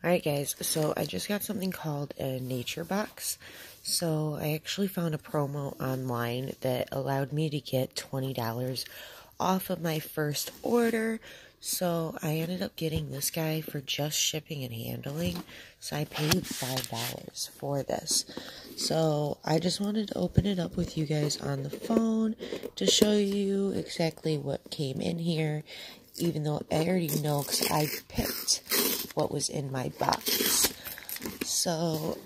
Alright guys, so I just got something called a Nature Box. So I actually found a promo online that allowed me to get $20 off of my first order. So I ended up getting this guy for just shipping and handling. So I paid $5 for this. So I just wanted to open it up with you guys on the phone to show you exactly what came in here. Even though I already know because I picked what was in my box. So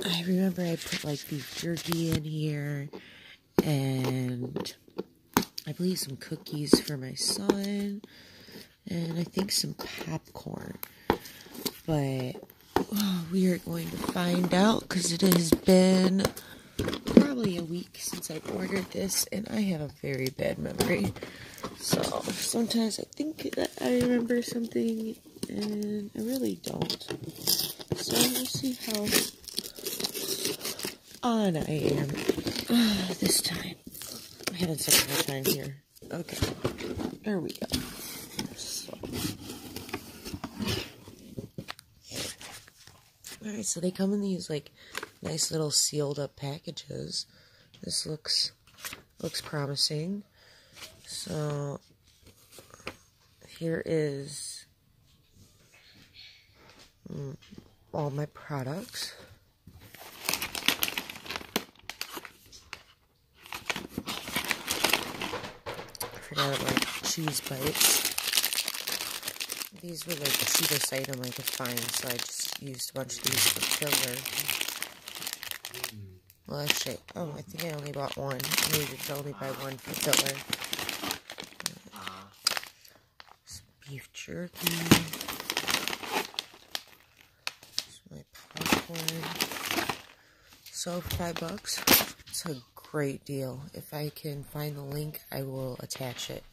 I remember I put like beef jerky in here and I believe some cookies for my son and I think some popcorn. But we are going to find out because it has been probably a week since I've ordered this and I have a very bad memory. So sometimes I think that I remember something and I really don't. So we'll see how on I am this time. I'm having such a hard time here. Okay, there we go. So. Alright, so they come in these like nice little sealed up packages. This looks promising. So here is all my products. I forgot about cheese bites. These were like the cheapest item I could find, so I just used a bunch of these for filler. Well, actually, I think I only bought one. I needed to only buy one for filler. Some beef jerky. My popcorn. So for $5, it's a great deal. If I can find the link, I will attach it.